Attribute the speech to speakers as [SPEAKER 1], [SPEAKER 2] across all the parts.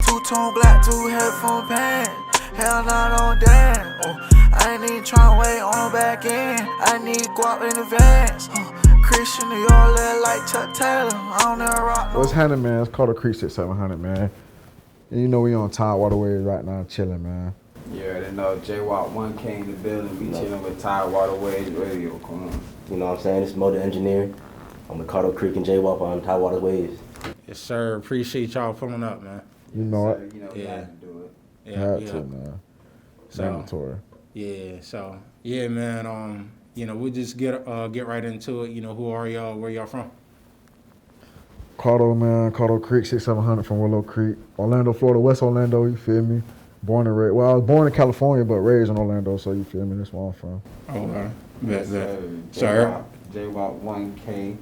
[SPEAKER 1] Two-tone black, two headphone pants. Hell nah, don't dance. I ain't even tryna wait on the back end. I need guap in advance. Christian New York, look like Chuck Taylor. I don't ever rock no.
[SPEAKER 2] What's happening, man? It's Kardo Kreek 6700, man. And you know we on Tidewater Waves right now, chilling, man.
[SPEAKER 3] Yeah, they know JayWop 1K in the building. We chilling with Tidewater Waves Radio. Come on.
[SPEAKER 4] You know what I'm saying? It's motor engineer. I'm with Kardo Kreek and JayWop on Tidewater Waves.
[SPEAKER 5] Yes, sir. Appreciate y'all pulling up, man.
[SPEAKER 2] You know it.
[SPEAKER 3] You know, we had to do it.
[SPEAKER 2] Had to, man.
[SPEAKER 5] So,
[SPEAKER 2] mandatory.
[SPEAKER 5] Yeah, so, yeah, man, you know, we'll just get right into it. You know, who are y'all? Where y'all from?
[SPEAKER 2] Kardo, man. Kardo Kreek 6700 from Willow Creek. Orlando, Florida, West Orlando, you feel me? Born and raised. Well, I was born in California, but raised in Orlando, so you feel me? That's where I'm from.
[SPEAKER 5] Okay.
[SPEAKER 3] Sir. JayWop 1K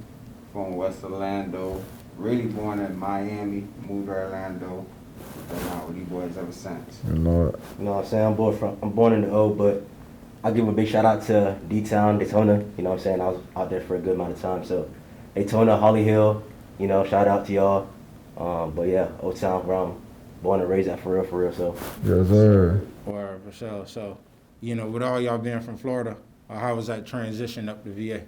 [SPEAKER 3] from West Orlando. Really born in Miami, moved to Orlando. Been out with these boys ever since.
[SPEAKER 2] You know it.
[SPEAKER 4] You know what I'm saying? I'm born in the O, but I give a big shout out to D-Town, Daytona. You know what I'm saying? I was out there for a good amount of time. So Daytona, Holly Hill, you know, shout out to y'all. But yeah, O-Town, where I'm born and raised at for real. So
[SPEAKER 2] Yes, sir.
[SPEAKER 5] Or for sure. So, you know, with all y'all being from Florida, how was that transition up to VA?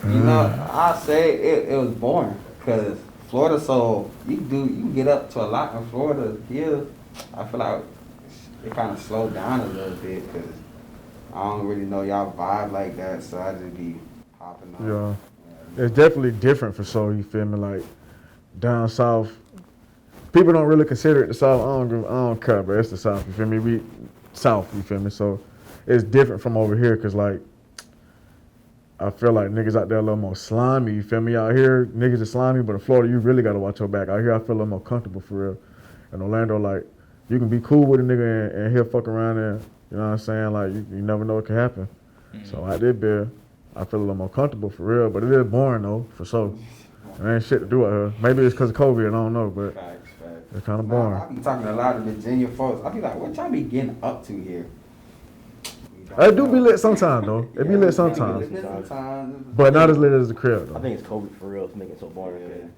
[SPEAKER 3] You know, I say it was boring because Florida, so you can get up to a lot in Florida. Here, I feel like it kind of slowed down a little bit because I don't really know y'all vibe like that, so I just be hopping on.
[SPEAKER 2] Yeah. It's definitely different for sure, you feel me? Like, down south, people don't really consider it the South. I don't care, but it's the South, you feel me? We South, you feel me? So it's different from over here because, like, I feel like niggas out there a little more slimy, you feel me? Out here, niggas are slimy, but in Florida, you really gotta watch your back. Out here, I feel a little more comfortable for real. In Orlando, like, you can be cool with a nigga and he'll fuck around and, you know what I'm saying? Like, you never know what can happen. Mm-hmm. So out there, Bill, I feel a little more comfortable for real, but it is boring though, for sure. There ain't shit to do out here. Maybe it's because of COVID, I don't know, but
[SPEAKER 3] Facts.
[SPEAKER 2] it's kind of boring.
[SPEAKER 3] I be talking to a lot of Virginia folks. I be like, what y'all be getting up to here?
[SPEAKER 2] It do be lit sometimes though. It be lit sometimes. But not as lit as the crib though.
[SPEAKER 4] I think it's COVID for real. It's making it so boring.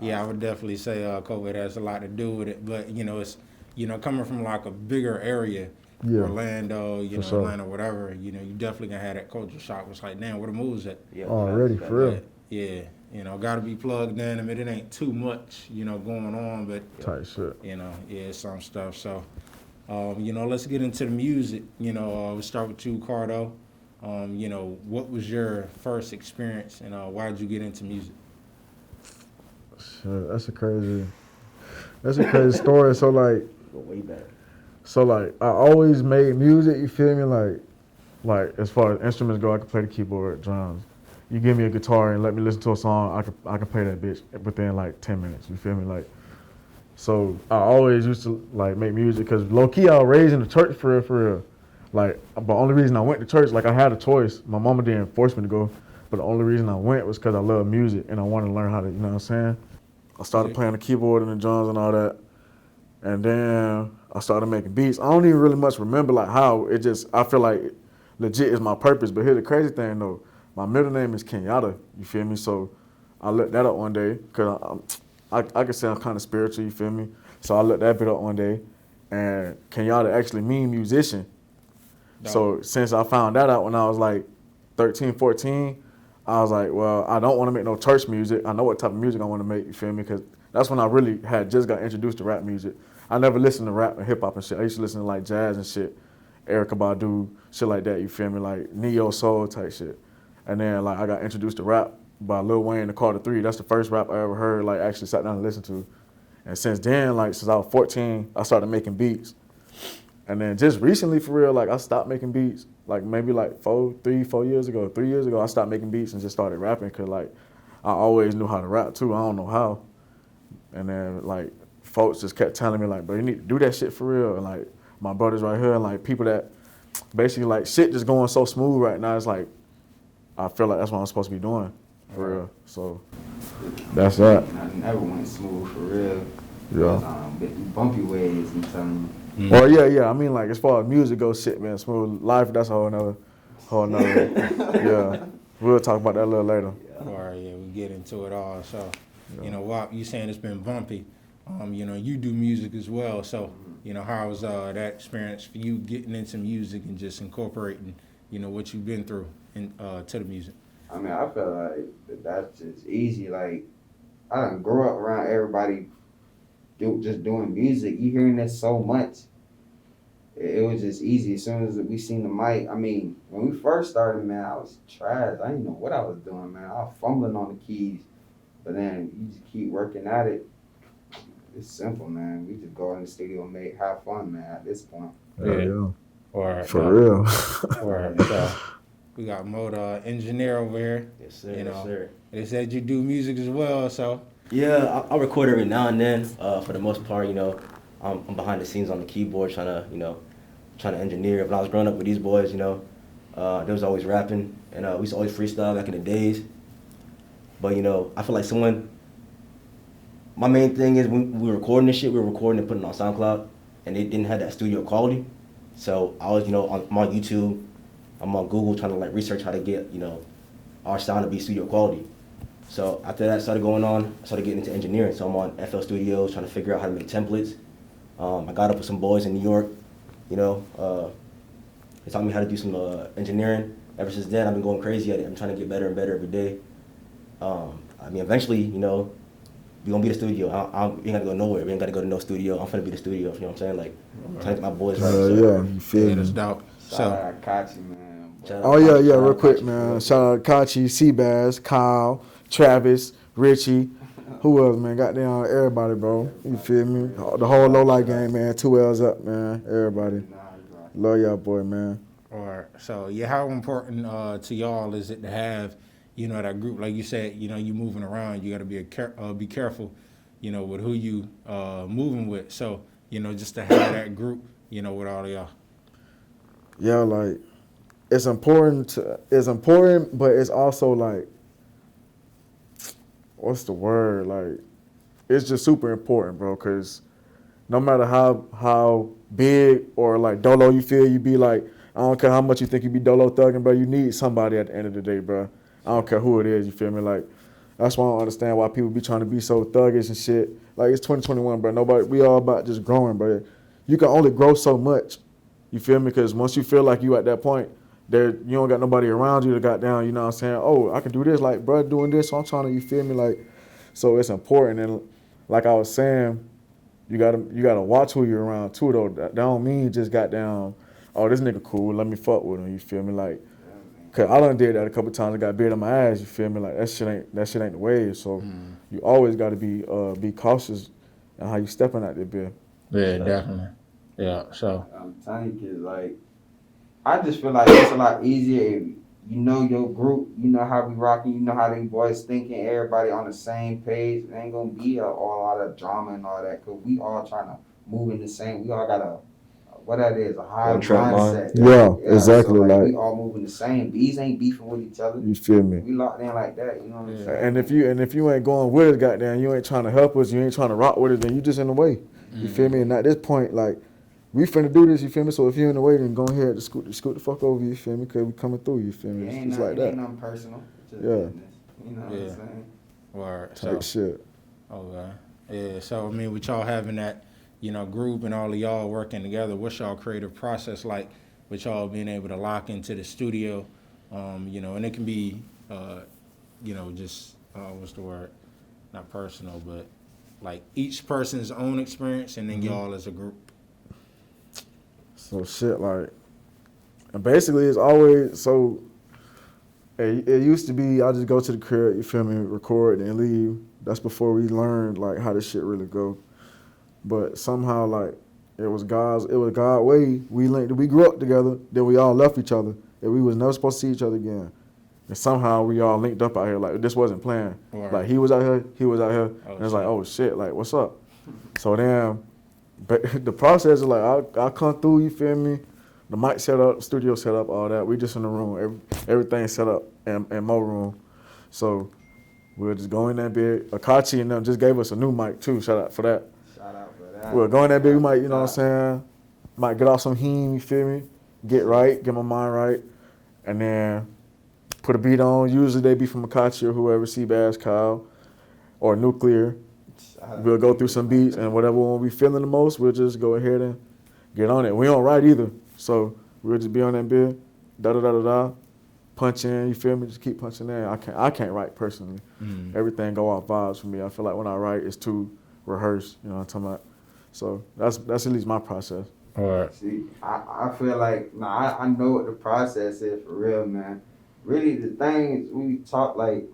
[SPEAKER 5] Yeah, I would definitely say COVID has a lot to do with it. But, you know, it's, you know, coming from like a bigger area, Orlando, you know,
[SPEAKER 2] sure.
[SPEAKER 5] Atlanta, whatever, you know, you definitely gonna have that culture shock. It's like, damn, where the moves at?
[SPEAKER 4] Yeah,
[SPEAKER 2] already, for real.
[SPEAKER 5] Yeah, you know, gotta be plugged in. I mean, it ain't too much, you know, going on, but
[SPEAKER 2] tight shit.
[SPEAKER 5] You know, some stuff. So, you know, let's get into the music. You know, we'll start with you, Kardo. You know, what was your first experience and why did you get into music?
[SPEAKER 2] Shit, that's a crazy story. So like,
[SPEAKER 4] go way back.
[SPEAKER 2] So like, I always made music. You feel me? Like as far as instruments go, I could play the keyboard, drums. You give me a guitar and let me listen to a song, I can play that bitch within like 10 minutes. You feel me? Like, so I always used to like make music because low key I was raised in the church for real. Like, but the only reason I went to church, like I had a choice. My mama didn't force me to go, but the only reason I went was because I love music and I wanted to learn how to, you know what I'm saying? I started playing the keyboard and the drums and all that. And then I started making beats. I don't even really much remember like how it just, I feel like legit is my purpose. But here's the crazy thing though. My middle name is Kenyatta, you feel me? So I looked that up one day because I could say I'm kind of spiritual, you feel me? So I looked that bit up one day and Kenyatta actually mean musician. No. So since I found that out when I was like 13, 14, I was like, well, I don't want to make no church music. I know what type of music I want to make, you feel me? Because that's when I really had just got introduced to rap music. I never listened to rap and hip hop and shit. I used to listen to like jazz and shit, Erykah Badu, shit like that, you feel me? Like neo soul type shit. And then like I got introduced to rap by Lil Wayne and Kardo 3. That's the first rap I ever heard, like actually sat down and listened to. And since then, like since I was 14, I started making beats. And then just recently, for real, like I stopped making beats, like maybe like 3 years ago, I stopped making beats and just started rapping because like I always knew how to rap too. I don't know how. And then like folks just kept telling me like, bro, you need to do that shit for real. And like my brothers right here and like people that basically like shit just going so smooth right now. It's like, I feel like that's what I'm supposed to be doing for real. So that's that.
[SPEAKER 3] I never went smooth for real.
[SPEAKER 2] Yeah.
[SPEAKER 3] Bumpy ways and something.
[SPEAKER 2] Mm-hmm. Well, yeah. I mean, like as far as music goes, shit, man, smooth life. That's a whole nother. Yeah. We'll talk about that a little later.
[SPEAKER 5] All right, yeah, we get into it all. So, you know, Wop, you saying it's been bumpy. You know, you do music as well. So, you know, how was that experience for you getting into music and just incorporating, you know, what you've been through to the music?
[SPEAKER 3] I mean, I feel like that's just easy. Like, I done grew up around everybody just doing music. You hearing this so much. It was just easy. As soon as we seen the mic, I mean, when we first started, man, I was trash. I didn't know what I was doing, man. I was fumbling on the keys. But then you just keep working at it. It's simple, man. We just go in the studio and have fun, man, at this point.
[SPEAKER 2] Yeah.
[SPEAKER 5] Or
[SPEAKER 2] For real.
[SPEAKER 5] Or we got Moda engineer over here.
[SPEAKER 4] Yes, sir.
[SPEAKER 5] You know,
[SPEAKER 4] yes, sir.
[SPEAKER 5] they said you do music as well, so
[SPEAKER 4] Yeah, I record every now and then. For the most part, you know, I'm behind the scenes on the keyboard trying to engineer. When I was growing up with these boys, you know, they was always rapping, and we used to always freestyle back in the days. But, you know, I feel like my main thing is when we were recording this shit, we were recording and putting it on SoundCloud, and it didn't have that studio quality. So I was, you know, I'm on YouTube, I'm on Google trying to like research how to get, you know, our sound to be studio quality. So after that started going on, I started getting into engineering. So I'm on FL Studios trying to figure out how to make templates. I got up with some boys in New York, you know, they taught me how to do some engineering. Ever since then, I've been going crazy at it. I'm trying to get better and better every day. I mean, eventually, you know, we gonna be the studio. We ain't gotta go nowhere. We ain't gotta go to no studio. I'm finna be the studio. You know what I'm saying? Like, trying to get my boys right. So.
[SPEAKER 2] Yeah, you feel
[SPEAKER 5] yeah,
[SPEAKER 2] me?
[SPEAKER 5] that's dope.
[SPEAKER 3] Shout
[SPEAKER 5] So
[SPEAKER 3] out Kachi, man.
[SPEAKER 4] Shout out
[SPEAKER 2] Oh, yeah,
[SPEAKER 4] Kachi,
[SPEAKER 2] real quick,
[SPEAKER 4] Kachi,
[SPEAKER 2] man.
[SPEAKER 4] bro.
[SPEAKER 2] Shout out Kachi, Seabass, Kyle, Travis, Richie, who else, man? Goddamn, everybody, bro. You feel me? The whole LowLife gang, man. 2 L's up, man. Everybody. Love y'all, boy, man.
[SPEAKER 5] so yeah, how important to y'all is it to have, you know, that group? Like you said, you know, you moving around, you got to be careful, you know, with who you moving with. So, you know, just to have that group, you know, with all of y'all.
[SPEAKER 2] Yeah, like, it's important, but it's also like, what's the word? Like, it's just super important, bro, because no matter how big or like dolo you feel, you be like, I don't care how much you think you be dolo thugging, bro, you need somebody at the end of the day, bro. I don't care who it is, you feel me? Like, that's why I don't understand why people be trying to be so thuggish and shit. Like, it's 2021, bro. We all about just growing, bro. You can only grow so much, you feel me? Because once you feel like you at that point, you don't got nobody around you to got down, you know what I'm saying? Oh, I can do this, like, bro, doing this, so I'm trying to, you feel me? Like, so it's important. And like I was saying, you gotta watch who you're around too, though. That don't mean you just got down, oh, this nigga cool, let me fuck with him, you feel me? Like, cause I done did that a couple times. I got beard on my ass, you feel me? Like, that shit ain't the wave. So you always gotta be cautious in how you stepping out there, beer.
[SPEAKER 5] Yeah, definitely. Yeah, so
[SPEAKER 3] I'm telling you, 'cause, like, I just feel like it's a lot easier if you know your group, you know how we rocking, you know how they boys thinking, everybody on the same page. It ain't gonna be a lot of drama and all that, 'cause we all trying to move in the same. We all got what that is, a high
[SPEAKER 4] One track
[SPEAKER 3] mindset.
[SPEAKER 2] mind. Yeah, exactly,
[SPEAKER 3] So,
[SPEAKER 2] like-
[SPEAKER 3] we all moving the same. Bees ain't beefing with each other.
[SPEAKER 2] You feel me?
[SPEAKER 3] We locked in like that, you know what I'm saying?
[SPEAKER 2] And if you ain't going with us, goddamn, you ain't trying to help us, you ain't trying to rock with us, then you just in the way. You feel me? And at this point, like, we finna do this, you feel me? So if you're in the way, then go ahead and scoot the fuck over, you feel me? Because we coming through, you feel me?
[SPEAKER 3] It
[SPEAKER 2] It's
[SPEAKER 3] ain't
[SPEAKER 2] like that.
[SPEAKER 3] ain't nothing personal. It's just
[SPEAKER 2] Yeah.
[SPEAKER 3] business. You know what I'm saying?
[SPEAKER 5] Word.
[SPEAKER 2] Type shit.
[SPEAKER 5] Okay. Yeah, so I mean, with y'all having that, you know, group and all of y'all working together, what's y'all creative process like with y'all being able to lock into the studio? You know, and it can be, you know, just, what's the word? Not personal, but like each person's own experience and then y'all as a group.
[SPEAKER 2] So shit, like, and basically it's always, so it used to be I just go to the crib, you feel me, record and leave. That's before we learned like how this shit really go. But somehow, like, it was God way. We grew up together, then we all left each other, and we was never supposed to see each other again. And somehow we all linked up out here. Like, this wasn't planned.
[SPEAKER 5] Right.
[SPEAKER 2] Like, he was out here, and it's like,
[SPEAKER 5] shit.
[SPEAKER 2] oh shit, like, what's up? So then, but the process is like, I'll come through, you feel me? The mic set up, studio set up, all that. We just in the room, everything set up in my room. So we'll just go in that bit. Akachi and them just gave us a new mic too. Shout out for that.
[SPEAKER 3] Shout out for that.
[SPEAKER 2] We'll go in that bit, we might, you know what I'm saying? Might get off some heme, you feel me? Get right, get my mind right. And then put a beat on. Usually they be from Akachi or whoever, Seabass, Kyle, or Nuclear. We'll go through some beats, and whatever one we feeling the most, we'll just go ahead and get on it. We don't write either, so we'll just be on that bit, da da da da da, punch in. You feel me? Just keep punching in. I can't write personally. Everything go off vibes for me. I feel like when I write, it's too rehearsed. You know what I'm talking about? So that's at least my process.
[SPEAKER 5] All right.
[SPEAKER 3] See, I feel like, I know what the process is for real, man. Really, the things we talk, like,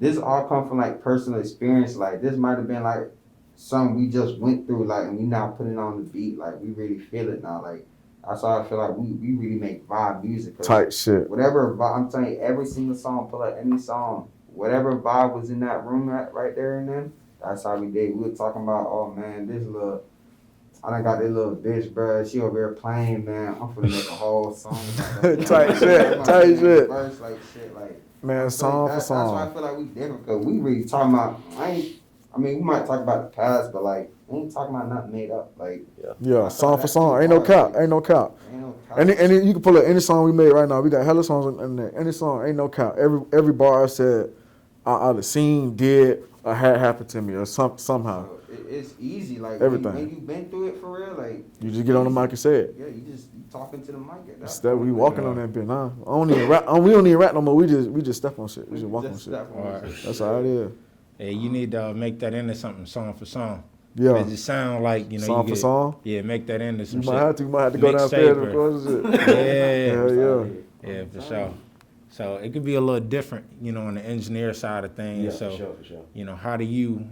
[SPEAKER 3] this all come from, like, personal experience. Like, this might have been, like, something we just went through, like, and we now put it on the beat. Like, we really feel it now. Like, that's why I feel like we really make vibe music.
[SPEAKER 2] Tight shit.
[SPEAKER 3] Whatever, I'm telling you, every single song, pull up any song, whatever vibe was in that room right there and then, that's how we did. We were talking about, oh, man, I done got this little bitch, bruh. She over here playing, man. I'm finna make a whole song.
[SPEAKER 2] Tight shit.
[SPEAKER 3] Verse, like, shit, like.
[SPEAKER 2] Man, song for song.
[SPEAKER 3] That's why I feel like we different, because we really talking about, we might talk about the past, but, like, we ain't talking about nothing made up. Like,
[SPEAKER 2] yeah, song for song. Ain't no cap. Ain't no cap. And you can pull up any song we made right now. We got hella songs in there. Any song, ain't no cap. Every bar I said, I either seen, did, or had happened to me, or somehow.
[SPEAKER 3] So it's easy. Like,
[SPEAKER 2] everything.
[SPEAKER 3] When you been through it for real, like.
[SPEAKER 2] You just get on the mic and say it.
[SPEAKER 3] Yeah, you talking to the mic.
[SPEAKER 2] It's that we walking on that bit, nah. I don't even rap. We don't even rap no more. We just step on shit. We just walk on shit. That's how it is.
[SPEAKER 5] Yeah, you need to make that into something, song for song.
[SPEAKER 2] Yeah.
[SPEAKER 5] It just sound like,
[SPEAKER 2] song for song.
[SPEAKER 5] Yeah, make that into some shit.
[SPEAKER 2] You might have to go downstairs and record shit.
[SPEAKER 5] Yeah, for sure. So it could be a little different, on the engineer side of things.
[SPEAKER 4] Yeah,
[SPEAKER 5] so,
[SPEAKER 4] for sure.
[SPEAKER 5] How do you,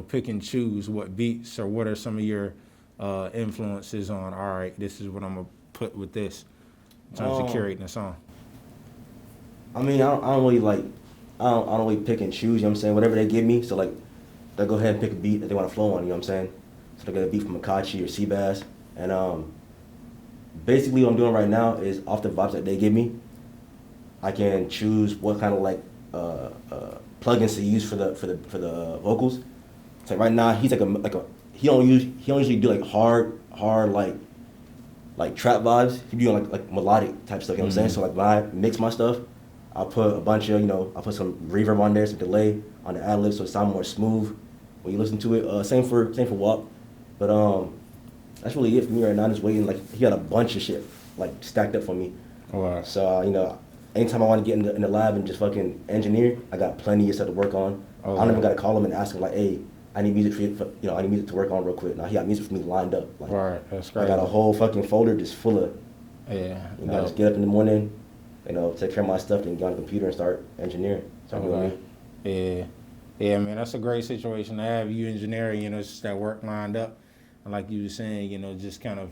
[SPEAKER 5] pick and choose what beats, or what are some of your influences on, all right, this is what I'm going to put with this in terms of curating the song?
[SPEAKER 4] I mean, I don't really pick and choose, you know what I'm saying? Whatever they give me, so like, they'll go ahead and pick a beat that they want to flow on, you know what I'm saying? So they'll get a beat from Akachi or Seabass. And basically what I'm doing right now is off the vibes that they give me, I can choose what kind of plugins to use for the vocals. So right now he's he don't usually do like hard like trap vibes. He do like melodic type stuff, you know what I'm saying? So like when I mix my stuff, I'll put a bunch of, I put some reverb on there, some delay on the ad libs so it sounds more smooth when you listen to it. Same for WAP. But that's really it for me right now. I'm just waiting. Like, he got a bunch of shit like stacked up for me.
[SPEAKER 5] Wow.
[SPEAKER 4] So anytime I want to get in the lab and just fucking engineer, I got plenty of stuff to work on. I don't even gotta call him and ask him like, hey, I need music I need music to work on real quick. Now he got music for me lined up. Like,
[SPEAKER 5] right, that's great.
[SPEAKER 4] I got a whole fucking folder just full of.
[SPEAKER 5] Yeah.
[SPEAKER 4] I just get up in the morning, take care of my stuff, then get on the computer and start engineering.
[SPEAKER 5] Yeah, man, that's a great situation to have. You engineering, it's just that work lined up. And like you were saying, just kind of,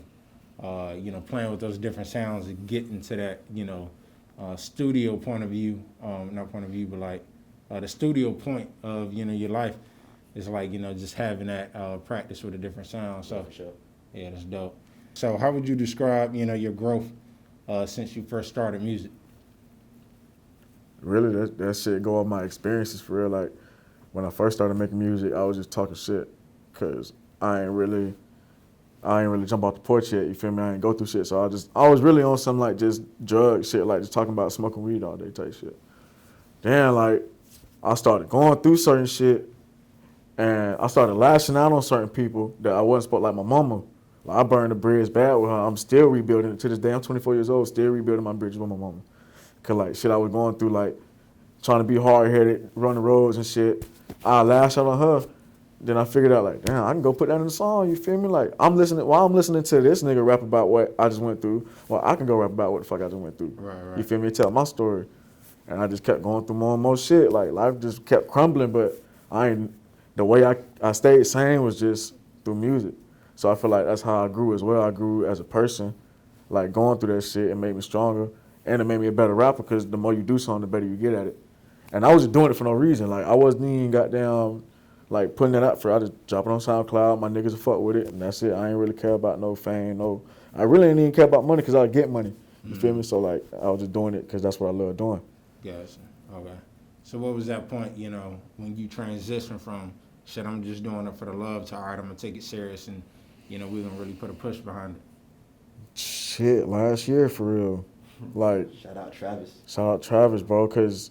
[SPEAKER 5] playing with those different sounds and getting to that, studio point of view, not point of view, but like the studio point of, your life is like, just having that practice with a different sound. So,
[SPEAKER 4] yeah, for sure.
[SPEAKER 5] Yeah, that's dope. So how would you describe, your growth since you first started music?
[SPEAKER 2] Really, that shit go off my experiences for real. Like, when I first started making music, I was just talking shit, cause I ain't really jump off the porch yet. You feel me? I ain't go through shit, so I was really on some like just drug shit, like just talking about smoking weed all day type shit. Then like I started going through certain shit, and I started lashing out on certain people that I wasn't supposed, like my mama. Like, I burned the bridge bad with her. I'm still rebuilding it to this day. I'm 24 years old, still rebuilding my bridges with my mama. Cause like shit I was going through, like trying to be hard-headed, run the roads and shit. I lash out on her. Then I figured out, like, damn, I can go put that in the song, you feel me? Like, while I'm listening to this nigga rap about what I just went through, well, I can go rap about what the fuck I just went through.
[SPEAKER 5] Right.
[SPEAKER 2] You feel me? Tell my story. And I just kept going through more and more shit. Like, life just kept crumbling, but the way I stayed sane was just through music. So I feel like that's how I grew as well. I grew as a person, like, going through that shit. It made me stronger, and it made me a better rapper, because the more you do something, the better you get at it. And I was just doing it for no reason. Like, I wasn't even goddamn, like, putting it out for, I just drop it on SoundCloud, my niggas will fuck with it, and that's it. I ain't really care about no fame, I really ain't even care about money, because I get money, you feel me? So, like, I was just doing it because that's what I love doing.
[SPEAKER 5] Gotcha, okay. So what was that point, when you transitioned from, shit, I'm just doing it for the love, to, all right, I'm going to take it serious, and, we're going to really put a push behind it?
[SPEAKER 2] Shit, last year, for real. Like,
[SPEAKER 4] Shout out Travis.
[SPEAKER 2] Shout out Travis, bro, because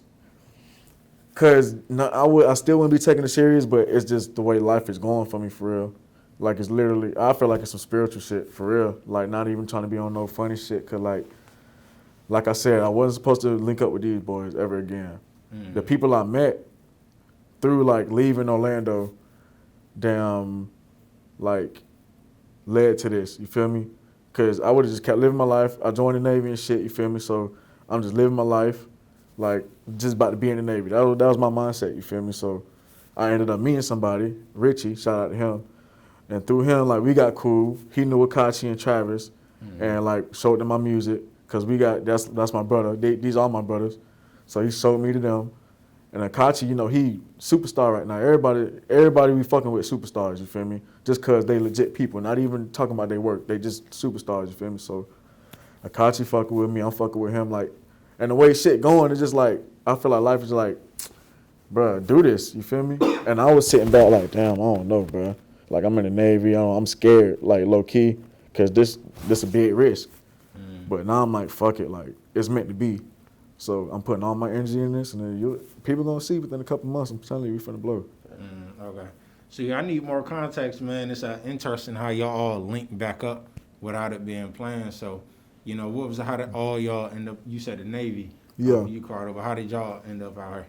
[SPEAKER 2] Cause I still wouldn't be taking it serious, but it's just the way life is going for me for real. Like it's literally, I feel like it's some spiritual shit for real. Like not even trying to be on no funny shit. Cause like I said, I wasn't supposed to link up with these boys ever again. The people I met through like leaving Orlando, damn, like led to this. You feel me? Cause I would have just kept living my life. I joined the Navy and shit. You feel me? So I'm just living my life. Like, just about to be in the Navy. That was my mindset, you feel me? So I ended up meeting somebody, Richie, shout out to him. And through him, like, we got cool. He knew Akachi and Travis and, like, showed them my music because that's my brother. These are my brothers. So he showed me to them. And Akachi, you know, he superstar right now. Everybody we fucking with superstars, you feel me? Just because they legit people, not even talking about their work. They just superstars, you feel me? So Akachi fucking with me, I'm fucking with him, like, and the way shit going, it's just like, I feel like life is like, bruh, do this, you feel me? And I was sitting back like, damn, I don't know, bruh. Like, I'm in the Navy, I'm scared, like, low key, because this a big risk. But now I'm like, fuck it, like, it's meant to be. So I'm putting all my energy in this, and then people gonna see within a couple months, I'm telling you, we finna blow.
[SPEAKER 5] Okay. See, I need more context, man. It's interesting how y'all all link back up without it being planned. So, you know, how did all y'all end up? You said the Navy.
[SPEAKER 2] Yeah.
[SPEAKER 5] You, Kardo, but how did y'all end up out here?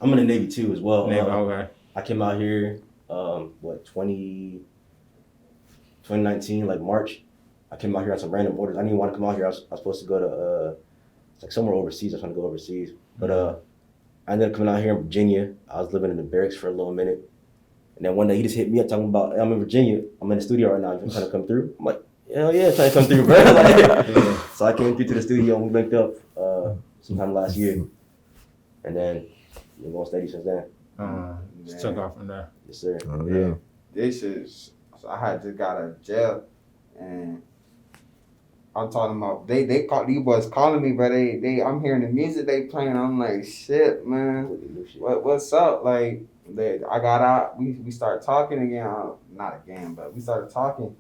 [SPEAKER 4] I'm in the Navy too as well.
[SPEAKER 5] Navy, okay.
[SPEAKER 4] I came out here, 2019, like March. I came out here on some random orders. I didn't even want to come out here. I was supposed to go to it's like somewhere overseas. I was trying to go overseas, but I ended up coming out here in Virginia. I was living in the barracks for a little minute, and then one day he just hit me up talking about, hey, I'm in Virginia. I'm in the studio right now. You trying to come through? I'm like, hell yeah, trying to come through, bro. Like, so I came through to the studio and we linked up sometime last year, and then we're going steady since then.
[SPEAKER 5] Just took off from there.
[SPEAKER 4] Yes, sir.
[SPEAKER 2] Oh, yeah.
[SPEAKER 3] This is, so I had just got out of jail, and I'm talking about these boys calling me, but I'm hearing the music they playing. I'm like, shit, man, what's up? Like, I got out, we started talking again, not again, but we started talking.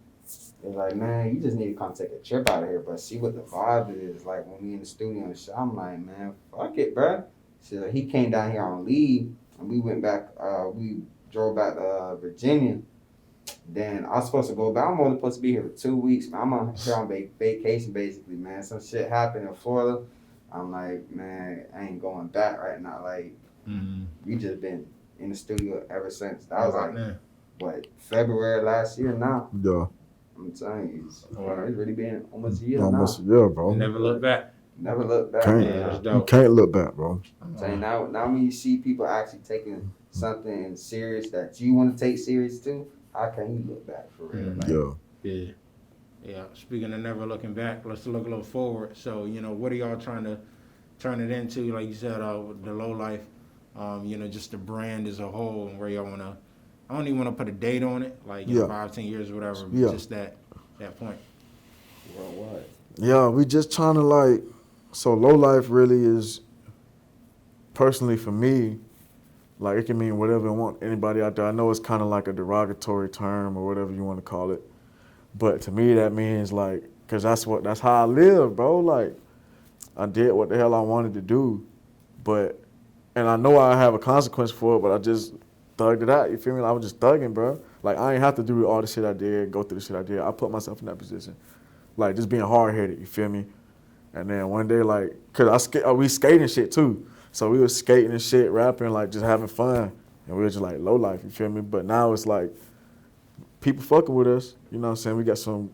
[SPEAKER 3] They're like, man, you just need to come take a trip out of here, but see what the vibe is like when we in the studio and shit. I'm like, man, fuck it, bro. So he came down here on leave, and we went back. We drove back to Virginia. Then I was supposed to go back. I'm only supposed to be here for 2 weeks, man. I'm here on vacation, basically, man. Some shit happened in Florida. I'm like, man, I ain't going back right now. Like, we just been in the studio ever since. That was like, what, February last year now?
[SPEAKER 2] Yeah.
[SPEAKER 3] I'm telling you, it's really been almost a year
[SPEAKER 2] Almost
[SPEAKER 3] now.
[SPEAKER 2] a year, bro.
[SPEAKER 5] Never look back.
[SPEAKER 3] Never look back.
[SPEAKER 2] You can't look back, bro.
[SPEAKER 3] I'm saying now when you see people actually taking something serious that you want to take serious too, how can you look back for real?
[SPEAKER 5] Yeah. Speaking of never looking back, let's look a little forward. So, you know, what are y'all trying to turn it into? Like you said, the LowLife, you know, just the brand as a whole, and where y'all want to. I don't even want to put a date on it, like, you know, 5-10 years or whatever, but just that point.
[SPEAKER 4] Worldwide.
[SPEAKER 2] Yeah, we just trying to like, so LowLife really is, personally for me, like it can mean whatever you want anybody out there. I know it's kind of like a derogatory term or whatever you want to call it, but to me that means like, cause that's how I live, bro. Like I did what the hell I wanted to do, and I know I have a consequence for it, but I just thugged it out. You feel me? I was just thugging, bro. Like I ain't have to do all the shit I did, go through the shit I did. I put myself in that position, like just being hard headed. You feel me? And then one day, like, cause we skating shit too. So we was skating and shit, rapping, like just having fun. And we were just like LowLife, you feel me? But now it's like people fucking with us, you know what I'm saying? We got some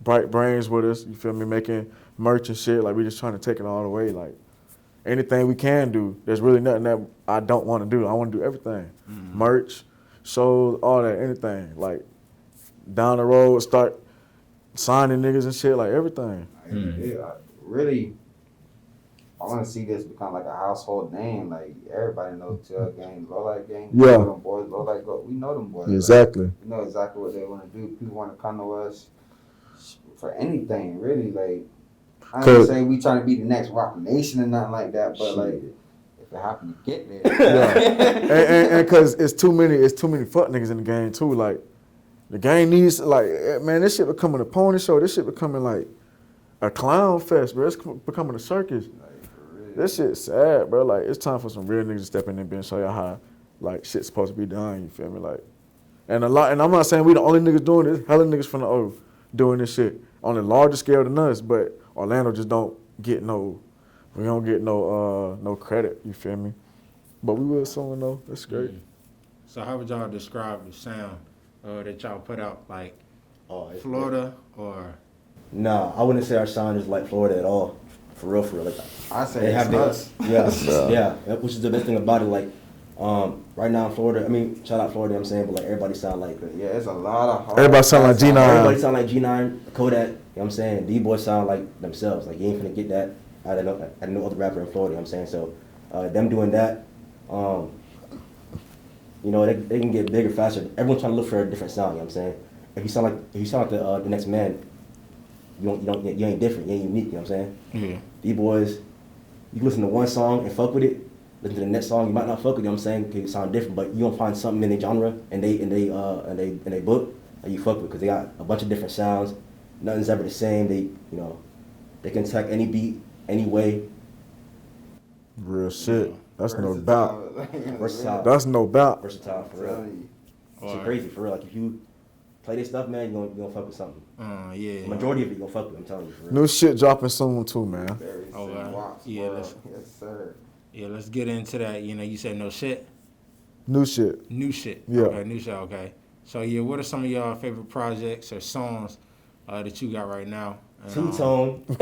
[SPEAKER 2] bright brains with us, you feel me? Making merch and shit, like we just trying to take it all the way. Like anything we can do, there's really nothing that I don't want to do. I want to do everything. Merch, shows, all that, anything. Like down the road, start signing niggas and shit, like everything.
[SPEAKER 3] Yeah, really, I want to see this become like a household name. Like everybody knows Tail Gang, LowLife Gang.
[SPEAKER 2] Yeah.
[SPEAKER 3] We know them boys, LowLife Go. We know them boys.
[SPEAKER 2] Exactly.
[SPEAKER 3] Like, we know exactly what they want to do. People want to come to us for anything, really. Like I don't say we trying to be the next Rock Nation or nothing like that, but like if it happen to get there,
[SPEAKER 2] and because it's too many fuck niggas in the game too. Like the game needs like, man, this shit becoming a pony show. This shit becoming like a clown fest, bro. It's becoming a circus. this shit's sad, bro. Like, it's time for some real niggas to step in and show y'all how, like, shit's supposed to be done, you feel me? Like, and I'm not saying we the only niggas doing this. Hella niggas from the O doing this shit on a larger scale than us, but Orlando just don't get no credit, you feel me? But we will soon though. That's great.
[SPEAKER 5] So how would y'all describe the sound that y'all put out, like Florida or?
[SPEAKER 4] Nah, I wouldn't say our sound is like Florida at all. For real. Like,
[SPEAKER 3] I say
[SPEAKER 4] they
[SPEAKER 3] it's
[SPEAKER 4] have
[SPEAKER 3] us.
[SPEAKER 4] Yeah, which is the best thing about it. Like, right now in Florida, I mean, shout out Florida, I'm saying, but like everybody sound like.
[SPEAKER 3] Yeah, it's a lot of hard.
[SPEAKER 2] Everybody sound like G9.
[SPEAKER 4] Everybody sound like G9, Kodak. You know what I'm saying? D-boys sound like themselves. Like, you ain't finna get that out of no other rapper in Florida. You know what I'm saying? So, them doing that, you know, they can get bigger faster. Everyone's trying to look for a different sound. You know what I'm saying? If you sound like the next man, you ain't different. You ain't unique. You know what I'm saying?
[SPEAKER 5] Yeah.
[SPEAKER 4] D-boys, you can listen to one song and fuck with it. Listen to the next song, you might not fuck with it. You know what I'm saying? Because it sound different, but you gonna find something in their genre and they book and you fuck with, because they got a bunch of different sounds. Nothing's ever the same. They can attack any beat, any way.
[SPEAKER 2] Real shit. That's no doubt.
[SPEAKER 4] Versatile.
[SPEAKER 2] That's no doubt.
[SPEAKER 4] Versatile for real. It's crazy for real. Like, if you play this stuff, man, you gonna fuck with something.
[SPEAKER 5] Yeah.
[SPEAKER 4] The majority of it you gonna fuck with. I'm telling you for real.
[SPEAKER 2] New shit dropping soon too, man.
[SPEAKER 3] Yes, sir.
[SPEAKER 5] Yeah, let's get into that. You know, you said no shit.
[SPEAKER 2] New shit.
[SPEAKER 5] New shit.
[SPEAKER 2] Yeah.
[SPEAKER 5] Okay, new shit. Okay. So yeah, what are some of y'all favorite projects or songs that you got right now?
[SPEAKER 4] Two-tone.
[SPEAKER 5] Rip.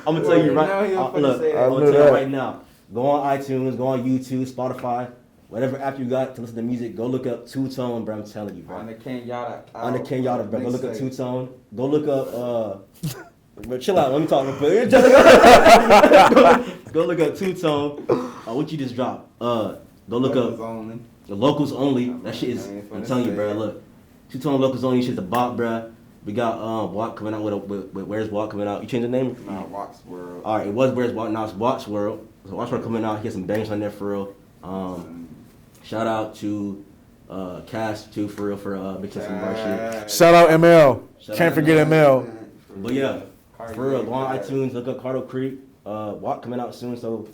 [SPEAKER 4] I'm gonna tell you right now. Go on iTunes, go on YouTube, Spotify, whatever app you got to listen to music. Go look up Two-Tone, bro. I'm telling you, bro.
[SPEAKER 3] On the Kenyatta.
[SPEAKER 4] Bro. Go look up Two-Tone. Go look up. But chill out. Let me talk. Go look up Two-Tone. What you just dropped? Go look up the Locals Only. That shit is. I'm telling you, bro. Look, Two-Tone Locals Only. Shit's a bop, bro. We got Walk coming out with Where's Walk coming out. You changed the name?
[SPEAKER 3] Nah, Walk's World.
[SPEAKER 4] All right, it was Where's Walk. Now it's Walk's World. So Walk's World coming out. He has some bangers on there for real. Shout out to Cass too for real for mixing some of our shit.
[SPEAKER 2] Shout out ML. Can't forget ML.
[SPEAKER 4] But yeah, for real, go on iTunes, look up Kardo Kreek. Walk coming out soon, so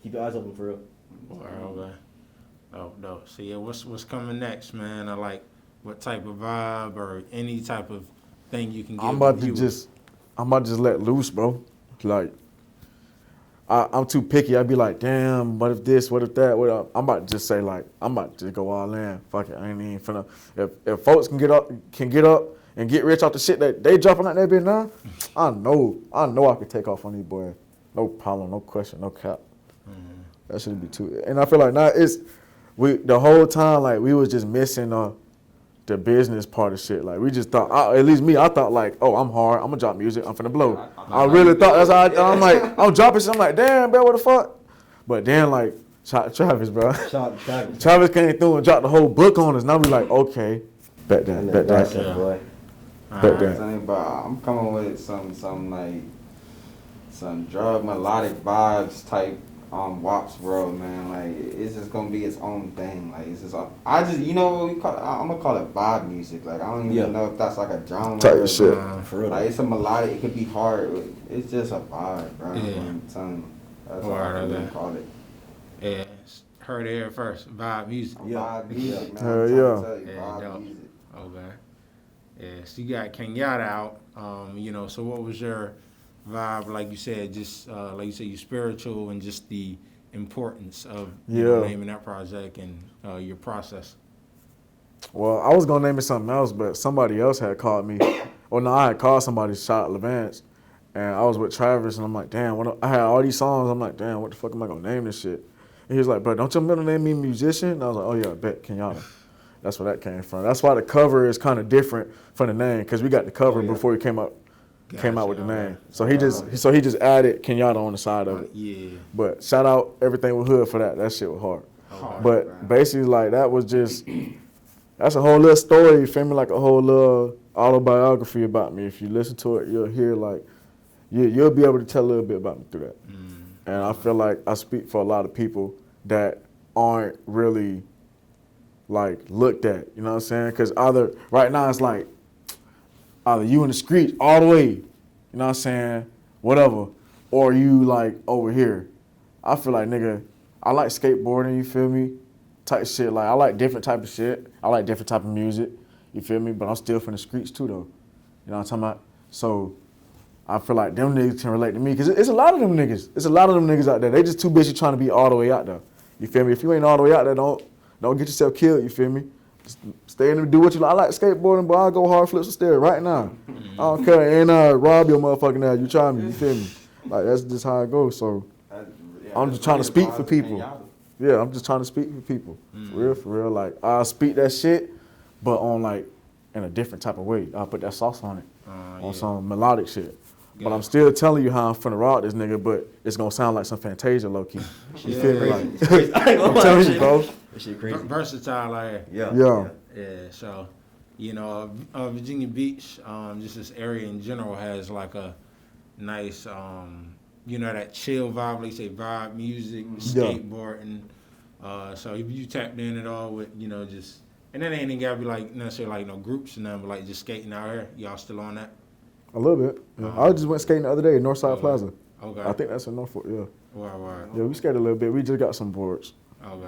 [SPEAKER 4] keep your eyes open for real.
[SPEAKER 5] Okay. Oh no. So yeah, what's coming next, man? I like what type of vibe or any type of thing you can give.
[SPEAKER 2] I'm about to just let loose, bro. Like, I'm too picky. I'd be like, damn, what if this, what if that, what if, I'm about to just say, like, I'm about to just go all in. Fuck it, I ain't even finna. If folks can get up and get rich off the shit that they dropping out there bit now, I know I could take off on these boys. No problem, no question, no cap. That shouldn't be too. And I feel like now the whole time, like, we was just missing the business part of shit. Like, we just thought, at least me, I thought like, oh, I'm hard, I'm gonna drop music, I'm finna blow. I really thought that's how I'm like, I'm dropping shit, I'm like, damn, bro, what the fuck? But then, like, Travis, bro. Travis came through and dropped the whole book on us. Now we like, okay, bet that.
[SPEAKER 4] Boy.
[SPEAKER 2] Bet that.
[SPEAKER 3] But I'm coming with some like some drug melodic vibes type WAP's world, man. Like, it's just gonna be its own thing. Like, it's just you know what we call it? I'm gonna call it vibe music. Like, I don't even know if that's like a genre.
[SPEAKER 2] Type of shit.
[SPEAKER 4] For real.
[SPEAKER 3] Like, it's a melodic. It could be hard. It's just a vibe, bro.
[SPEAKER 5] Yeah.
[SPEAKER 3] I'm telling you. That's
[SPEAKER 5] All
[SPEAKER 3] what I
[SPEAKER 5] right,
[SPEAKER 3] really
[SPEAKER 5] okay.
[SPEAKER 3] call it.
[SPEAKER 5] Yeah, heard it here first. Vibe music.
[SPEAKER 3] Vibe music, man.
[SPEAKER 2] Hell
[SPEAKER 3] I'm
[SPEAKER 2] yeah.
[SPEAKER 3] trying to tell you,
[SPEAKER 5] Yeah,
[SPEAKER 3] vibe
[SPEAKER 5] dope.
[SPEAKER 3] music.
[SPEAKER 5] Okay. Yeah, so you got Kenyatta out. You know, so what was your vibe? Like you said, just like you said, you spiritual and just the importance of naming that project and your process.
[SPEAKER 2] Well, I was gonna name it something else, but somebody else had called me. Well, no, I had called somebody, shot Levance, and I was with Travis, and I'm like, damn, I had all these songs. I'm like, damn, what the fuck am I gonna name this shit? And he was like, bro, don't your middle name mean musician? And I was like, oh yeah, I bet, Kenyatta. That's where that came from. That's why the cover is kind of different from the name, because we got the cover before he came out with the name. So he just added Kenyatta on the side of it.
[SPEAKER 5] Yeah.
[SPEAKER 2] But shout out everything with Hood for that. That shit was hard. But basically, like, that was just, that's a whole little story, you feel me? Like a whole little autobiography about me. If you listen to it, you'll hear, like, you'll be able to tell a little bit about me through that. And I feel like I speak for a lot of people that aren't really, like, looked at, you know what I'm saying? Because right now it's like, either you in the streets all the way, you know what I'm saying, whatever, or you like over here. I feel like, nigga, I like skateboarding, you feel me? Type shit, like I like different type of shit. I like different type of music, you feel me? But I'm still from the streets too though. You know what I'm talking about? So I feel like them niggas can relate to me, cause it's a lot of them niggas. It's a lot of them niggas out there. They just too busy trying to be all the way out there. You feel me? If you ain't all the way out there, don't get yourself killed, you feel me? Just stay in there and do what you like. I like skateboarding, but I'll go hard flips instead right now. I don't care, and rob your motherfucking ass. You try me, you feel me? Like that's just how it goes. So I'm just trying to speak for people. Yeah, I'm just trying to speak for people. For real. Like I'll speak that shit, but on like in a different type of way. I'll put that sauce on it, on some melodic shit. But I'm still telling you how I'm finna rock this nigga, but it's gonna sound like some Fantasia low key. You feel me? Like, I'm telling you, bro.
[SPEAKER 4] That shit crazy.
[SPEAKER 5] Versatile out here.
[SPEAKER 2] Yeah.
[SPEAKER 5] Yeah, so, you know, Virginia Beach, just this area in general has like a nice, you know, that chill vibe, like you say, vibe, music, skateboarding. So if you tapped in at all with, you know, just, and then ain't gotta be like necessarily like no groups and nothing, but like just skating out here. Y'all still on that?
[SPEAKER 2] A little bit. Yeah. I just went skating the other day at Northside Plaza.
[SPEAKER 5] Okay.
[SPEAKER 2] I think that's in Norfolk, yeah.
[SPEAKER 5] Right.
[SPEAKER 2] Yeah, we skated a little bit. We just got some boards.
[SPEAKER 5] Okay.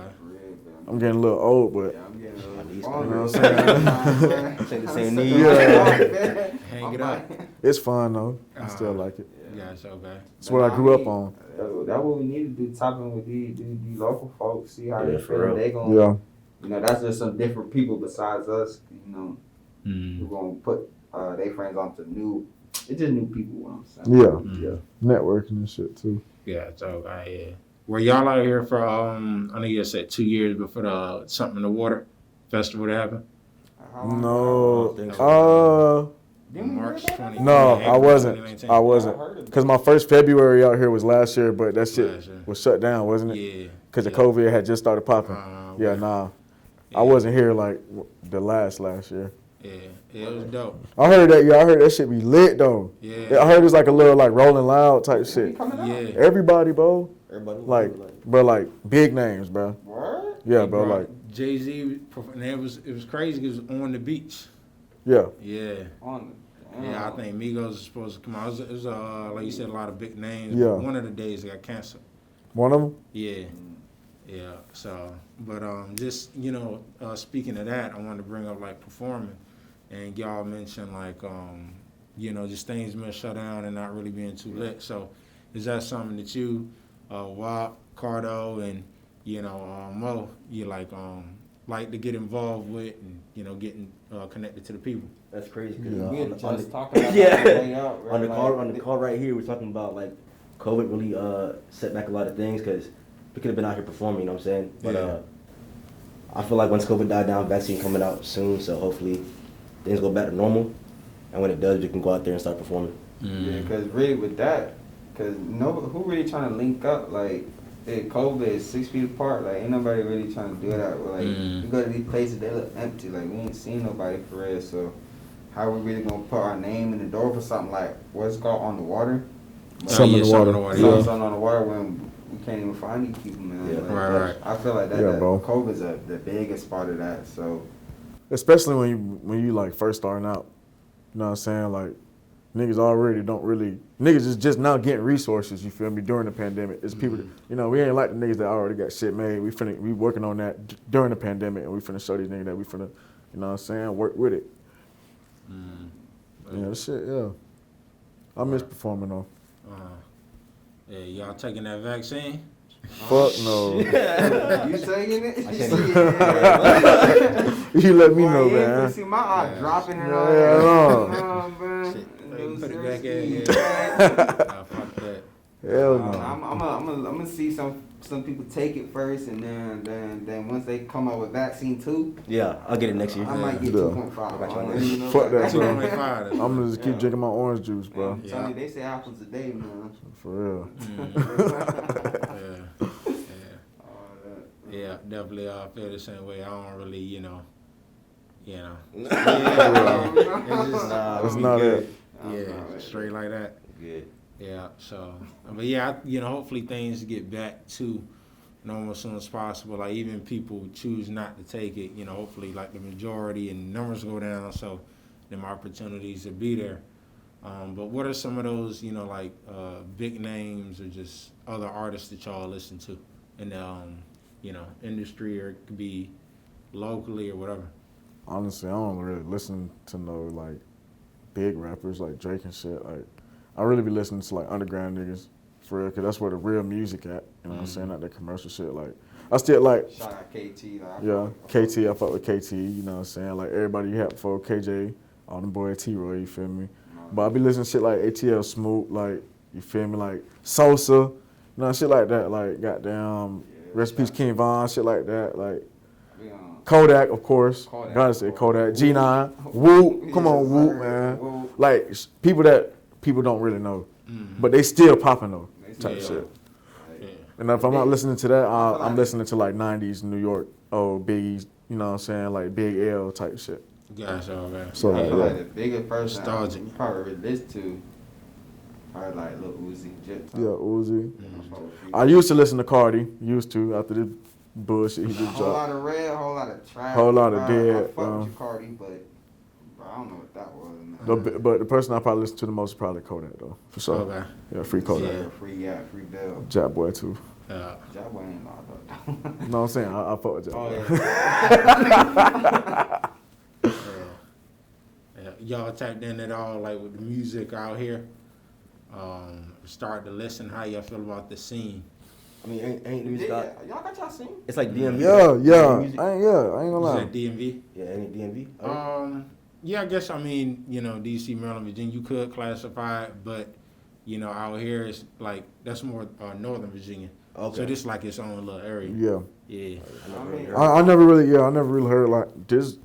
[SPEAKER 2] I'm getting a little old, but
[SPEAKER 3] I'm getting a little
[SPEAKER 2] you know what I'm saying?
[SPEAKER 4] Take the same knee.
[SPEAKER 2] Yeah.
[SPEAKER 5] Hang it up.
[SPEAKER 2] It's fun though. I still like it.
[SPEAKER 5] Gotcha, okay.
[SPEAKER 2] It's what I grew up on.
[SPEAKER 3] That's what we need to do, tapping with these local folks, see how they
[SPEAKER 4] for
[SPEAKER 3] feel.
[SPEAKER 4] real.
[SPEAKER 3] They gonna, you know, that's just some different people besides us, you know, who gonna put their friends onto new. It's just new people, what I'm saying.
[SPEAKER 2] Yeah. Networking and shit too.
[SPEAKER 5] Yeah, so yeah. Were y'all out here for I know you said 2 years before the Something in the Water festival that happened?
[SPEAKER 2] No.
[SPEAKER 5] March 20.
[SPEAKER 2] No, I wasn't.
[SPEAKER 5] 2019.
[SPEAKER 2] I wasn't. Cause my first February out here was last year, but that shit was shut down, wasn't it?
[SPEAKER 5] Yeah.
[SPEAKER 2] Cause the COVID had just started popping. Yeah, nah. I wasn't here like the last year.
[SPEAKER 5] Yeah, it was dope.
[SPEAKER 2] I heard that shit be lit though.
[SPEAKER 5] Yeah.
[SPEAKER 2] I heard it's like a little like Rolling Loud type shit.
[SPEAKER 5] Yeah.
[SPEAKER 2] Everybody, bro.
[SPEAKER 4] Everybody
[SPEAKER 2] Like big names, bro.
[SPEAKER 3] Word?
[SPEAKER 2] Yeah, bro. Like
[SPEAKER 5] Jay-Z, and it was crazy because it was on the beach.
[SPEAKER 2] yeah.
[SPEAKER 5] Yeah. Yeah, I think Migos was supposed to come out. It was like you said, a lot of big names.
[SPEAKER 2] Yeah.
[SPEAKER 5] One of the days it got canceled.
[SPEAKER 2] One of them.
[SPEAKER 5] Yeah. Yeah. So, but just you know, speaking of that, I wanted to bring up like performing, and y'all mentioned like you know, just things being shut down and not really being too lit. So, is that something that you, WAP, Kardo, and you know, Mo, you like to get involved with, and you know, getting connected to the people?
[SPEAKER 4] That's crazy.
[SPEAKER 3] We had
[SPEAKER 4] On
[SPEAKER 3] just
[SPEAKER 4] the,
[SPEAKER 3] talking about that way out, right?
[SPEAKER 4] on the call right here, we're talking about like COVID really set back a lot of things because we could have been out here performing. You know what I'm saying? But I feel like once COVID died down, vaccine coming out soon, so hopefully things go back to normal, and when it does, we can go out there and start performing.
[SPEAKER 3] Yeah, because really with that, because who really trying to link up? Like, COVID is 6 feet apart. Like, ain't nobody really trying to do that. Like, we go to these places, they look empty. Like, we ain't seen nobody for real. So, how we really gonna put our name in the door for something like what's called On the Water?
[SPEAKER 2] Something in the water.
[SPEAKER 3] Something on the water when we can't even find these people, man.
[SPEAKER 4] Yeah.
[SPEAKER 3] Like,
[SPEAKER 5] Right.
[SPEAKER 3] I feel like that
[SPEAKER 2] bro.
[SPEAKER 3] COVID's the biggest part of that. So,
[SPEAKER 2] Especially when you like first starting out. You know what I'm saying? Like niggas already don't really niggas is just now getting resources, you feel me, during the pandemic. It's people you know, we ain't like the niggas that already got shit made. We working on that during the pandemic, and we finna show these niggas that we finna, you know what I'm saying, work with it. Yeah, shit, yeah. I miss performing though.
[SPEAKER 5] Yeah, y'all taking that vaccine?
[SPEAKER 2] Fuck no.
[SPEAKER 3] you taking it?
[SPEAKER 2] You let me know,
[SPEAKER 3] You ain't
[SPEAKER 2] man.
[SPEAKER 3] finna see my eye dropping and all
[SPEAKER 2] Yeah,
[SPEAKER 3] that.
[SPEAKER 2] no.
[SPEAKER 3] Man.
[SPEAKER 5] Put it back in. Nah, fuck that.
[SPEAKER 2] Hell no.
[SPEAKER 3] I'm gonna see some people take it first, and then once they come up with vaccine 2,
[SPEAKER 4] Yeah, I'll get it next year.
[SPEAKER 3] I might get
[SPEAKER 2] Yeah.
[SPEAKER 3] 2.5. You know,
[SPEAKER 2] Fuck that,
[SPEAKER 3] like-
[SPEAKER 2] too.
[SPEAKER 5] $2.5.
[SPEAKER 2] I'm gonna just keep drinking my orange juice, bro.
[SPEAKER 3] I'm telling you, they say apples a day, man.
[SPEAKER 2] For real.
[SPEAKER 5] Yeah, definitely. I feel the same way. I don't really, you know.
[SPEAKER 2] It's
[SPEAKER 4] Nah, we
[SPEAKER 2] not
[SPEAKER 4] good.
[SPEAKER 2] it.
[SPEAKER 5] Yeah, straight like that.
[SPEAKER 4] Good.
[SPEAKER 5] Yeah. So, but yeah, you know, hopefully things get back to normal as soon as possible. Like even people choose not to take it. You know, hopefully like the majority and numbers go down, so them opportunities to be there. But what are some of those, you know, like big names or just other artists that y'all listen to in the, you know, industry, or it could be locally or whatever?
[SPEAKER 2] Honestly, I don't really listen to no like big rappers like Drake and shit. Like, I really be listening to like underground niggas for real, cause that's where the real music at. You know what I'm saying? Not that commercial shit. Like, I still like.
[SPEAKER 3] Shout out KT. Like,
[SPEAKER 2] Yeah, KT. I fuck with KT. You know what I'm saying? Like everybody you had before, KJ, all them boy T-Roy. You feel me? But I be listening to shit like ATL Smoot, like, you feel me, like Sosa, you know, shit like that, like goddamn Rest in Peace King Von, shit like that, like Kodak, of course, gotta say Kodak, G9, Whoop, come on Whoop, man, like people that people don't really know, but they still popping though, type shit. And if I'm not listening to that, I'm listening to like 90s New York, Biggie, you know what I'm saying, like Big L type shit.
[SPEAKER 5] Gotcha, man.
[SPEAKER 2] So
[SPEAKER 3] I feel like the biggest person
[SPEAKER 5] Nostalgic.
[SPEAKER 3] you probably listen to, probably like Lil Uzi, Jet.
[SPEAKER 2] Yeah, Uzi. I used to listen to Cardi, after this bullshit he just
[SPEAKER 3] A whole
[SPEAKER 2] dropped.
[SPEAKER 3] lot of red, whole lot of trash.
[SPEAKER 2] Whole lot of
[SPEAKER 3] I
[SPEAKER 2] dead,
[SPEAKER 3] fuck with you, Cardi, but bro, I don't know what that was. Man.
[SPEAKER 2] But the person I probably listen to the most is probably Kodak though, for sure.
[SPEAKER 5] Okay.
[SPEAKER 2] Yeah, free Kodak.
[SPEAKER 3] Yeah, free Bill.
[SPEAKER 2] Jack Boy too.
[SPEAKER 3] Job boy ain't locked up.
[SPEAKER 2] You know what I'm saying? I fuck with Jack
[SPEAKER 3] Oh
[SPEAKER 2] Boy.
[SPEAKER 3] yeah.
[SPEAKER 5] Y'all tapped in at all, like with the music out here? Start to listen. How y'all feel about the scene?
[SPEAKER 4] I mean, ain't the music out?
[SPEAKER 3] Y'all got y'all seen?
[SPEAKER 4] It's like DMV.
[SPEAKER 2] Yeah.
[SPEAKER 4] Music.
[SPEAKER 2] I ain't gonna
[SPEAKER 5] Is
[SPEAKER 2] lie.
[SPEAKER 5] that DMV?
[SPEAKER 4] Yeah, ain't it DMV?
[SPEAKER 5] Yeah, I guess, I mean, you know, DC, Maryland, Virginia, you could classify it, but, you know, out here it's like, that's more Northern Virginia.
[SPEAKER 4] Okay.
[SPEAKER 5] So this like its own little area.
[SPEAKER 2] Yeah.
[SPEAKER 5] Yeah.
[SPEAKER 2] I never really heard like this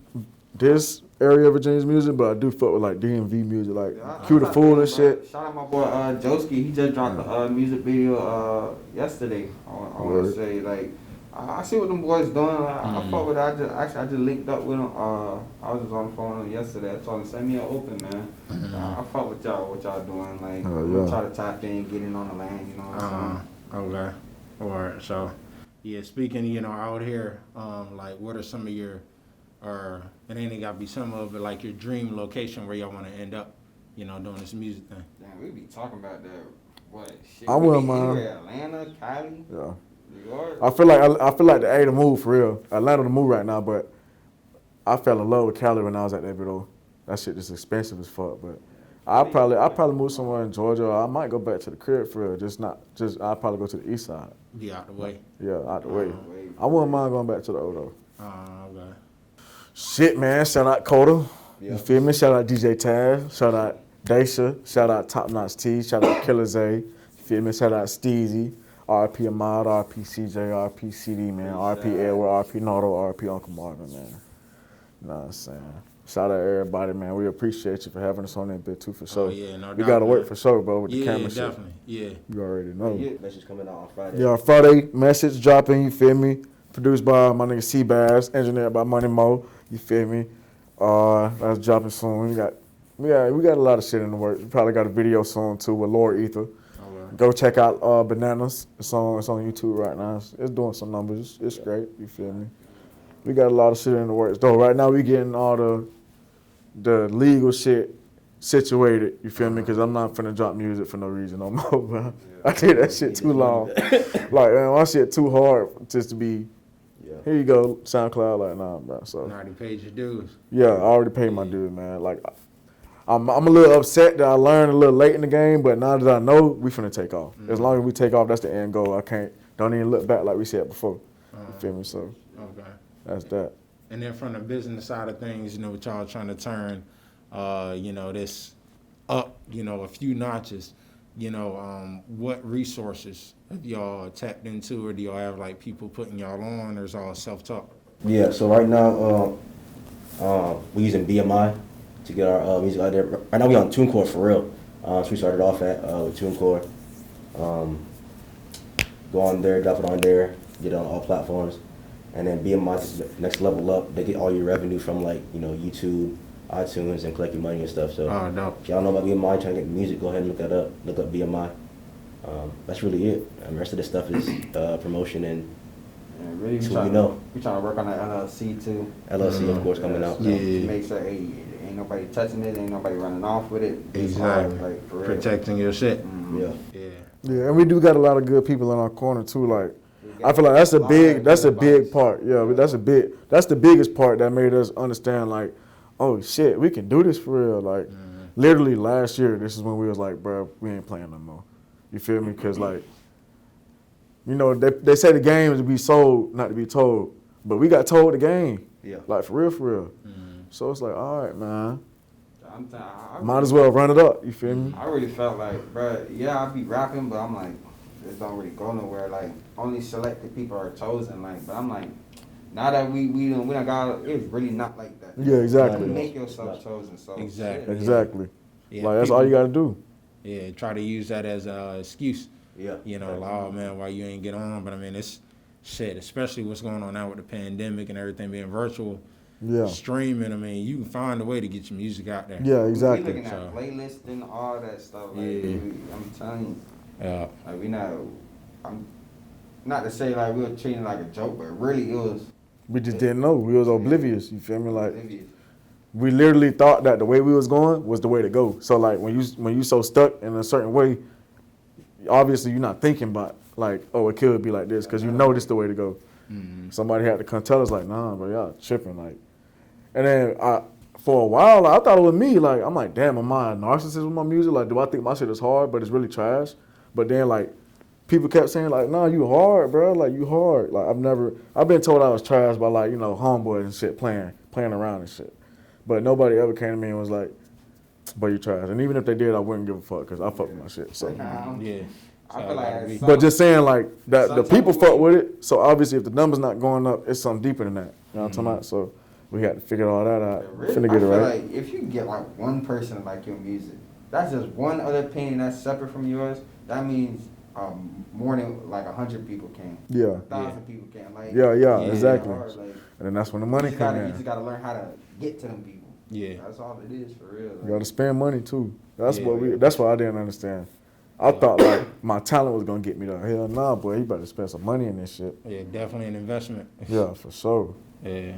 [SPEAKER 2] area of Virginia's music, but I do fuck with like DMV music, like Q the Fool and shit.
[SPEAKER 3] Shout out my boy Joski. He just dropped a music video yesterday. I want to say, like, I see what them boys doing. I fuck with it. I just linked up with them. I was just on the phone with them yesterday. I told him, send me an open, man. I fuck with y'all, what y'all doing. Like, try to tap in, get in on the land, you know what I'm saying?
[SPEAKER 5] Okay. All right. So, yeah, speaking, you know, out here, like, what are some of your, or it ain't gotta be some of it, like your dream location where y'all want to end up, you know, doing this music thing?
[SPEAKER 3] Damn, we be talking about that. What shit?
[SPEAKER 2] I wouldn't mind.
[SPEAKER 3] Atlanta, Cali,
[SPEAKER 2] Yeah.
[SPEAKER 3] New York.
[SPEAKER 2] I feel like the A to move for real. Atlanta to move right now, but I fell in love with Cali when I was at that video. That shit is expensive as fuck, but I'll probably move somewhere in Georgia. Or I might go back to the crib for real. I'll probably go to the east side.
[SPEAKER 5] Be out the way.
[SPEAKER 2] Yeah, out the way. I wouldn't mind going back to the Odo.
[SPEAKER 5] Okay.
[SPEAKER 2] Shit, man. Shout out Coda. You feel me? Shout out DJ Taz. Shout out Daisha. Shout out Top Notch T. Shout out Killer Zay. You feel me? Shout out Steezy. RP Ahmad, RP CJ, RP CD, man. RP Edward, RP Nardo, RP Uncle Marvin, man. You know what I'm saying? Shout out everybody, man. We appreciate you for having us on that bit too, for sure.
[SPEAKER 5] Oh, yeah, no doubt.
[SPEAKER 2] We got to work for sure, bro, with the
[SPEAKER 5] Yeah,
[SPEAKER 2] camera shit.
[SPEAKER 5] definitely. Yeah.
[SPEAKER 2] You already know.
[SPEAKER 4] Message coming out on Friday.
[SPEAKER 2] Yeah, Friday message dropping, you feel me? Produced by my nigga C-Bass, engineered by Money Mo, you feel me? That's dropping soon. We got a lot of shit in the works. We probably got a video soon too with Lord Ether. Go check out Bananas. It's on YouTube right now. It's doing some numbers. It's great. You feel me? We got a lot of shit in the works though. Right now we getting all the legal shit situated. You feel me? Because I'm not finna drop music for no reason no more, bro. I did that shit too long. Like, man, my shit too hard just to be. Here you go, SoundCloud. Like, nah, bro. So.
[SPEAKER 5] Already paid your dues.
[SPEAKER 2] Yeah, I already paid my dues, man. Like. I'm a little upset that I learned a little late in the game, but now that I know, we finna take off. As long as we take off, that's the end goal. Don't even look back like we said before. You feel me? So that's that.
[SPEAKER 5] And then from the business side of things, you know, what y'all trying to turn, you know, this up, you know, a few notches. You know, what resources have y'all tapped into, or do y'all have like people putting y'all on, or is it all self-taught?
[SPEAKER 4] Yeah. So right now, we're using BMI to get our music out there. Right now we on TuneCore for real. So we started off with TuneCore. Go on there, drop it on there, get it on all platforms. And then BMI is the next level up. They get all your revenue from like, you know, YouTube, iTunes, and collect your money and stuff. So
[SPEAKER 5] no.
[SPEAKER 4] if y'all know about BMI, trying to get music, go ahead and look that up. Look up BMI. That's really it. And the rest of the stuff is promotion and
[SPEAKER 3] And really,
[SPEAKER 4] So we know.
[SPEAKER 3] We trying to work on that LLC too.
[SPEAKER 4] LLC, of course, coming out.
[SPEAKER 3] So
[SPEAKER 5] Yeah.
[SPEAKER 3] make sure, hey, ain't nobody touching it, ain't nobody running off with it. It's
[SPEAKER 5] Exactly.
[SPEAKER 3] hard, like, for real.
[SPEAKER 5] Protecting your shit.
[SPEAKER 4] Yeah.
[SPEAKER 5] Yeah.
[SPEAKER 2] Yeah, and we do got a lot of good people in our corner too. Like, I feel like that's a big part. Yeah, but that's the biggest part that made us understand. Like, oh shit, we can do this for real. Like, literally last year, this is when we was like, bro, we ain't playing no more. You feel me? Because like, you know, they say the game is to be sold, not to be told. But we got told the game.
[SPEAKER 4] Yeah.
[SPEAKER 2] Like for real. So it's like, all right, man.
[SPEAKER 3] I
[SPEAKER 2] Might as well run it up. You feel me?
[SPEAKER 3] I really felt like, bro, yeah, I be rapping, but I'm like, this don't really go nowhere. Like, only selected people are chosen. Like, but I'm like, now that we done got, it's really not like that.
[SPEAKER 2] Yeah, exactly.
[SPEAKER 3] You make yourself chosen. So
[SPEAKER 5] Exactly.
[SPEAKER 3] shit.
[SPEAKER 2] Exactly.
[SPEAKER 5] Yeah,
[SPEAKER 2] Like that's
[SPEAKER 5] people-
[SPEAKER 2] all you gotta do.
[SPEAKER 5] Yeah, try to use that as a excuse.
[SPEAKER 4] Yeah.
[SPEAKER 5] You know, like, oh man, why you ain't get on? But I mean, it's shit, especially what's going on now with the pandemic and everything being virtual.
[SPEAKER 2] Yeah.
[SPEAKER 5] Streaming, I mean, you can find a way to get your music out there.
[SPEAKER 2] Yeah,
[SPEAKER 3] We
[SPEAKER 2] exactly.
[SPEAKER 3] looking at
[SPEAKER 5] So-
[SPEAKER 3] playlists and all that stuff. Like,
[SPEAKER 5] Yeah.
[SPEAKER 3] I'm telling you.
[SPEAKER 5] Yeah.
[SPEAKER 3] Like we not, I'm not to say like we were treating it like a joke, but really it was
[SPEAKER 2] We just didn't know. We was oblivious. You feel me? Like
[SPEAKER 3] oblivious.
[SPEAKER 2] we literally thought that the way we was going was the way to go. So like when you so stuck in a certain way, obviously you're not thinking about like, oh, it could be like this because you know this the way to go. Somebody had to come tell us like, nah, but y'all tripping like. And then for a while I thought it was me. Like I'm like, damn, am I a narcissist with my music? Like, do I think my shit is hard, but it's really trash? But then like people kept saying like, nah, you hard, bro. Like you hard. Like I've been told I was trash by like, you know, homeboys and shit playing around and shit. But nobody ever came to me and was like, but you trash. And even if they did, I wouldn't give a fuck because I fuck with my shit. So.
[SPEAKER 5] Yeah.
[SPEAKER 3] I feel like that's
[SPEAKER 2] But just saying like that the
[SPEAKER 3] Some
[SPEAKER 2] people
[SPEAKER 3] type of
[SPEAKER 2] fuck with it. So obviously if the number's not going up, it's something deeper than that. You know what I'm talking about? So we had to figure all that out.
[SPEAKER 3] Really,
[SPEAKER 2] Finna
[SPEAKER 3] I
[SPEAKER 2] get it
[SPEAKER 3] feel
[SPEAKER 2] right.
[SPEAKER 3] like if you can get like one person to like your music, that's just one other opinion that's separate from yours. That means more than like 100 people can.
[SPEAKER 2] Yeah.
[SPEAKER 3] 1,000 people can. Like
[SPEAKER 2] Yeah,
[SPEAKER 3] it's
[SPEAKER 2] exactly.
[SPEAKER 3] hard, like,
[SPEAKER 2] And then that's when the money
[SPEAKER 3] you
[SPEAKER 2] come
[SPEAKER 3] just
[SPEAKER 2] in.
[SPEAKER 3] gotta learn how to get to them people.
[SPEAKER 5] Yeah.
[SPEAKER 3] That's all it is for real.
[SPEAKER 2] You gotta spend money too. That's
[SPEAKER 5] Yeah.
[SPEAKER 2] that's what I didn't understand. I thought like my talent was gonna get me there. Hell nah, boy, you better spend some money in this shit.
[SPEAKER 5] Yeah, definitely an investment.
[SPEAKER 2] Yeah, for sure.
[SPEAKER 5] Yeah.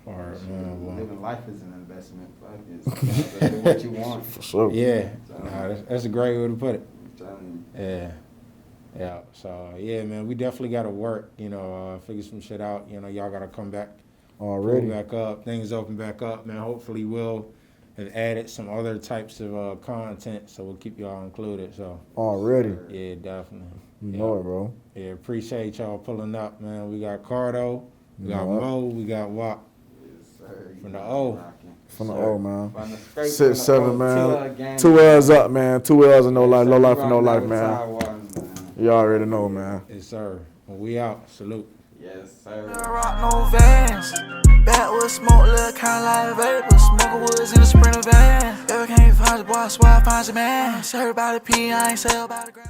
[SPEAKER 5] Hard, man. Well,
[SPEAKER 3] Living life is an investment. Fuck it's do what you want.
[SPEAKER 2] For sure.
[SPEAKER 5] yeah. Nah, that's a great way to put it.
[SPEAKER 3] I'm telling you.
[SPEAKER 5] Yeah. Yeah. So yeah, man, we definitely got to work. You know, figure some shit out. You know, y'all got to come back,
[SPEAKER 2] Already.
[SPEAKER 5] pull back up. Things open back up, man. Hopefully, we'll have added some other types of content, so we'll keep y'all included. So
[SPEAKER 2] Already.
[SPEAKER 5] yeah, definitely.
[SPEAKER 2] You
[SPEAKER 5] Yeah.
[SPEAKER 2] know it, bro.
[SPEAKER 5] Yeah, appreciate y'all pulling up, man. We got Kardo, we got
[SPEAKER 2] Yeah.
[SPEAKER 5] Mo, we got WOP.
[SPEAKER 3] Yes, sir.
[SPEAKER 5] From the O.
[SPEAKER 3] Rocking.
[SPEAKER 2] From the
[SPEAKER 3] Sir.
[SPEAKER 2] O, man.
[SPEAKER 3] From the straight
[SPEAKER 2] 6,
[SPEAKER 3] from the
[SPEAKER 2] 7,
[SPEAKER 3] O,
[SPEAKER 2] man.
[SPEAKER 3] gang.
[SPEAKER 2] 2 L's up, man. 2 L's and no life. Low life and no
[SPEAKER 3] Rocking
[SPEAKER 2] life,
[SPEAKER 3] with
[SPEAKER 2] man.
[SPEAKER 3] Taiwan, man.
[SPEAKER 2] You already know, man.
[SPEAKER 5] Yes, sir. Well, we out. Salute.
[SPEAKER 3] Yes, sir.
[SPEAKER 1] I rock no Vans. Backwood smoke, look kinda like vapor. Smoking woods in the Sprinter van. If I can't find the boy, I swear I find your man. Everybody pee, I ain't say about the ground.